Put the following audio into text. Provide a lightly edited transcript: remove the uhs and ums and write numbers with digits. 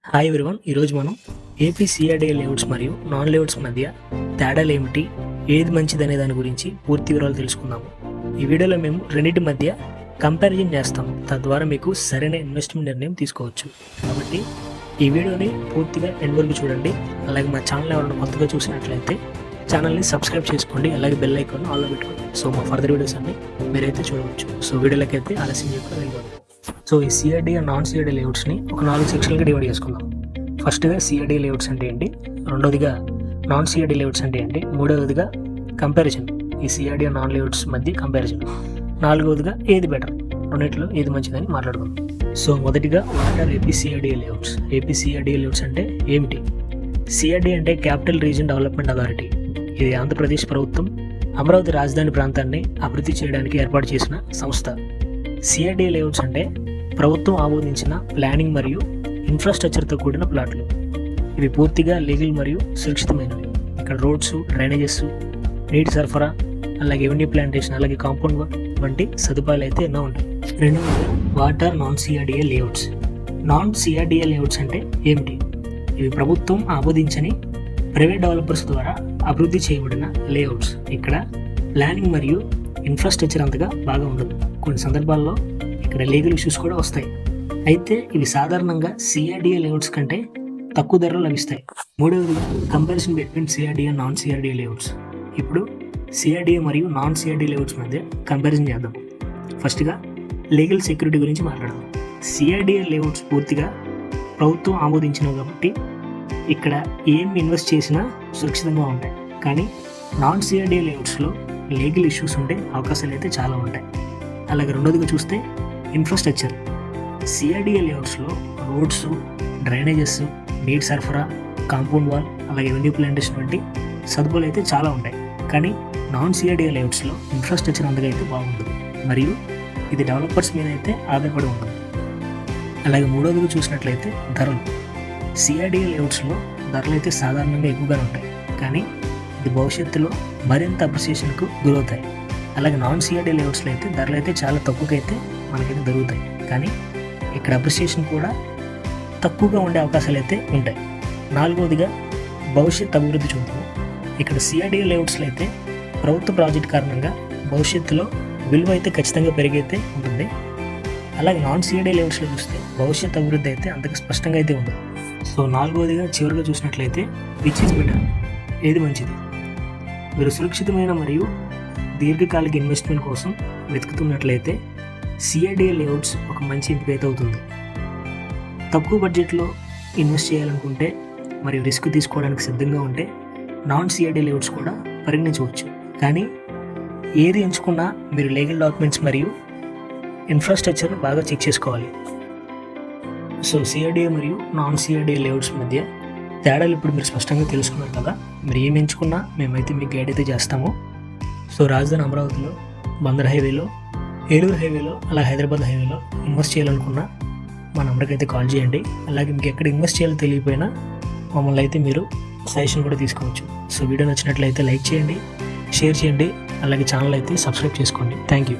Hi everyone. ఈరోజు మనం AP CRDA layouts మరియు నాన్ లేఅవుట్స్ మధ్య తేడాలు ఏమిటి, ఏది మంచిది అనే దాని గురించి పూర్తి వివరాలు తెలుసుకుందాము. ఈ వీడియోలో మేము రెండింటి మధ్య కంపారిజన్ చేస్తాము. తద్వారా మీకు సరైన ఇన్వెస్ట్మెంట్ నిర్ణయం తీసుకోవచ్చు. కాబట్టి ఈ వీడియోని పూర్తిగా ఎండ్ వరకు చూడండి. అలాగే మా ఛానల్ ఎవరైనా కొత్తగా చూసినట్లయితే ఛానల్ని సబ్స్క్రైబ్ చేసుకోండి. అలాగే బెల్ ఐకాన్ ఆన్లో పెట్టుకోండి. సో మా ఫర్దర్ వీడియోస్ అన్ని మీరైతే చూడవచ్చు. సో వీడియోలోకి అయితే ఆలస్యం చేయకుండా వెళ్ళిపోండి. సో ఈ సిఆర్డీ అండ్ నాన్ సిఆర్డీ లేఅవుట్స్ని ఒక 4 సెక్షన్లుగా డివైడ్ చేసుకుందాం. ఫస్ట్గా సిఆర్డీ లేఅవుట్స్ అంటే ఏంటి, రెండోదిగా నాన్ సిఆర్డీ లేఅవుట్స్ అంటే ఏంటి, మూడవదిగా కంపారిజన్, ఈ సిఆర్డీ అండ్ నాన్ లేఅవుట్స్ మధ్య కంపారిజన్, నాలుగవదిగా ఏది బెటర్, రెండిట్లో ఏది మంచిదని మాట్లాడుకుందాం. సో మొదటిగా what are AP CRD layouts. AP CRD layouts అంటే ఏమిటి? సిఆర్డీ అంటే క్యాపిటల్ రీజన్ డెవలప్మెంట్ అథారిటీ. ఇది ఆంధ్రప్రదేశ్ ప్రభుత్వం అమరావతి రాజధాని ప్రాంతాన్ని అభివృద్ధి చేయడానికి ఏర్పాటు చేసిన సంస్థ. సిఆర్డీ లేఅవుట్స్ అంటే ప్రభుత్వం ఆమోదించిన ప్లానింగ్ మరియు ఇన్ఫ్రాస్ట్రక్చర్తో కూడిన ప్లాట్లు. ఇవి పూర్తిగా లీగల్ మరియు సురక్షితమైనవి. ఇక్కడ రోడ్స్, డ్రైనేజెస్, నీటి సరఫరా, అలాగే ఎవెన్యూ ప్లాంటేషన్, అలాగే కాంపౌండ్ వంటి సదుపాయాలు అయితే ఎన్నో ఉంటాయి. రెండవది what are non CRDA layouts. Non CRDA layouts అంటే ఏమిటి? ఇవి ప్రభుత్వం ఆమోదించని ప్రైవేట్ డెవలపర్స్ ద్వారా అభివృద్ధి చేయబడిన లేఅవుట్స్. ఇక్కడ ప్లానింగ్ మరియు ఇన్ఫ్రాస్ట్రక్చర్ అంతగా బాగా ఉండదు. కొన్ని సందర్భాల్లో ఇక్కడ లీగల్ ఇష్యూస్ కూడా వస్తాయి. అయితే ఇవి సాధారణంగా సిఆర్డీఏ లేఅవుట్స్ కంటే తక్కువ ధరలో లభిస్తాయి. మూడవది comparison between CRDA and non CRDA layouts. ఇప్పుడు సిఆర్డీఏ మరియు నాన్ సిఆర్డీ లేఅవుట్స్ మధ్య కంపారిజన్ చేద్దాం. ఫస్ట్గా లీగల్ సెక్యూరిటీ గురించి మాట్లాడదాం. సిఆర్డీఏ లేఅవుట్స్ పూర్తిగా ప్రభుత్వం ఆమోదించినవి కాబట్టి ఇక్కడ ఏం ఇన్వెస్ట్ చేసినా సురక్షితంగా ఉంటాయి. కానీ నాన్ సిఆర్డీఏ లేఅవుట్స్లో లీగల్ ఇష్యూస్ ఉండే అవకాశాలు అయితే చాలా ఉంటాయి. అలాగే రెండోదిగా చూస్తే ఇన్ఫ్రాస్ట్రక్చర్. సిఆర్డీఏ లేఅవుట్స్లో రోడ్స్, డ్రైనేజెస్, నీటి సరఫరా, కాంపౌండ్ వాల్, అలాగే ఎవెన్యూ ప్లాంటేషన్ వంటి సదుపాయాలు అయితే చాలా ఉంటాయి. కానీ నాన్ సిఆర్డీఏ లేఅవుట్స్లో ఇన్ఫ్రాస్ట్రక్చర్ అంతగా అయితే బాగుంటుంది మరియు ఇది డెవలపర్స్ మీద అయితే ఆధారపడి ఉంటుంది. అలాగే మూడోదిగా చూసినట్లయితే ధరలు. సిఆర్డీఏ లేఅవుట్స్లో ధరలు అయితే సాధారణంగా ఎక్కువగానే ఉంటాయి, కానీ ఇది భవిష్యత్తులో మరింత అప్రిసియేషన్కు గురవుతాయి. అలాగే నాన్ సిఆర్డీ లేఅవుట్స్లో అయితే ధరలు అయితే చాలా తక్కువగా అయితే మనకైతే దొరుకుతాయి, కానీ ఇక్కడ అప్రిసియేషన్ కూడా తక్కువగా ఉండే అవకాశాలు అయితే ఉంటాయి. నాలుగవదిగా భవిష్యత్ అభివృద్ధి చూద్దాము. ఇక్కడ సిఆర్డీ లేఅవుట్స్లో అయితే ప్రభుత్వ ప్రాజెక్ట్ కారణంగా భవిష్యత్తులో విలువ అయితే ఖచ్చితంగా పెరిగైతే ఉంటుంది. అలాగే నాన్ సిఆర్డీ లేఅవుట్స్లో చూస్తే భవిష్యత్ అభివృద్ధి అయితే అంతగా స్పష్టంగా అయితే ఉండదు. సో నాలుగవదిగా చివరిగా చూసినట్లయితే విచ్ ఈజ్ బెటర్, ఏది మంచిది? మీరు సురక్షితమైన మరియు దీర్ఘకాలిక ఇన్వెస్ట్మెంట్ కోసం వెతుకుతున్నట్లయితే సిఆర్డీఏ లేఅవుట్స్ ఒక మంచి ఎంపిక అయితే అవుతుంది. తక్కువ బడ్జెట్లో ఇన్వెస్ట్ చేయాలనుకుంటే మరియు రిస్క్ తీసుకోవడానికి సిద్ధంగా ఉంటే నాన్ సిఆర్డీ లేఅవుట్స్ కూడా పరిగణించవచ్చు. కానీ ఏది ఎంచుకున్నా మీరు లీగల్ డాక్యుమెంట్స్ మరియు ఇన్ఫ్రాస్ట్రక్చర్ను బాగా చెక్ చేసుకోవాలి. సో సిఆర్డీఏ మరియు నాన్ సిఆర్డీఏ లేఅవుట్స్ మధ్య తేడాలు ఇప్పుడు మీరు స్పష్టంగా తెలుసుకున్నారు కదా. మీరు ఏం ఎంచుకున్నా మేమైతే మీకు గైడ్ అయితే చేస్తాము. సో రాజధాని అమరావతిలో, బందర్ హైవేలో, ఏలూరు హైవేలో, అలా హైదరాబాద్ హైవేలో ఇన్వెస్ట్ చేయాలనుకున్నా మా నెంబర్కి అయితే కాల్ చేయండి. అలాగే మీకు ఎక్కడ ఇన్వెస్ట్ చేయాలో తెలియకపోయినా మమ్మల్ని అయితే మీరు సజెషన్ కూడా తీసుకోవచ్చు. సో వీడియో నచ్చినట్లయితే లైక్ చేయండి, షేర్ చేయండి, అలాగే ఛానల్ అయితే సబ్స్క్రైబ్ చేసుకోండి. Thank you.